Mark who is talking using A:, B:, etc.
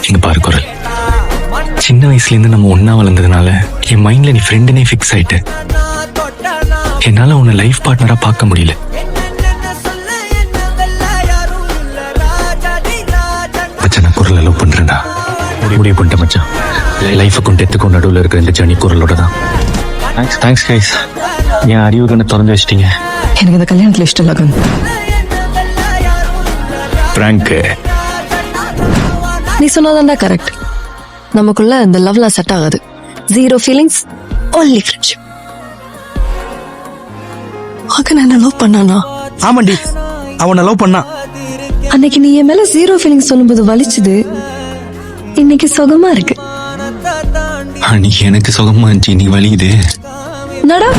A: இங்க பாரு குரல், சின்ன வயசுல இருந்து நம்ம ஒன்னா வளர்ந்ததுனால என் மைண்ட்ல நீ ஃப்ரெண்டுனே ஃபிக்ஸ் ஆயிட்ட. என்னால உன்னை லைஃப் பார்ட்னரா பார்க்க முடியல. மச்சான், நான் குரலை லவ் பண்றேன்டா. முடிவு பண்ணிட்டேன் மச்சான். லைஃபை கொண்டு எத்துக்கும் நடுவில் இருக்கிற இந்த ஜர்னி குரலோட தான். Thanks guys. என் அறிவு கண்ணை திறந்து வச்சிட்டீங்க.
B: எனக்கு இந்த கல்யாணத்துல இஷ்டம் லகன்.
A: பிராங்க்.
B: நீ சொன்னதாண்டா கரெக்ட். நமக்குள்ள இந்த லவ்லாம் செட் ஆகாது. Zero feelings, only friendship. மகன் என்ன லவ் பண்ணானா?
C: ஆமாண்டி, அவனை லவ் பண்ணா.
B: அன்னைக்கு நீ என் மேல ஜீரோ ஃபீலிங்ஸ் சொல்லும்போது வலிச்சுது, இன்னைக்கு சுகமா இருக்கு.
A: அன்னைக்கு எனக்கு சுகமா இருந்துச்சு, நீ வலியுது.
B: நடா.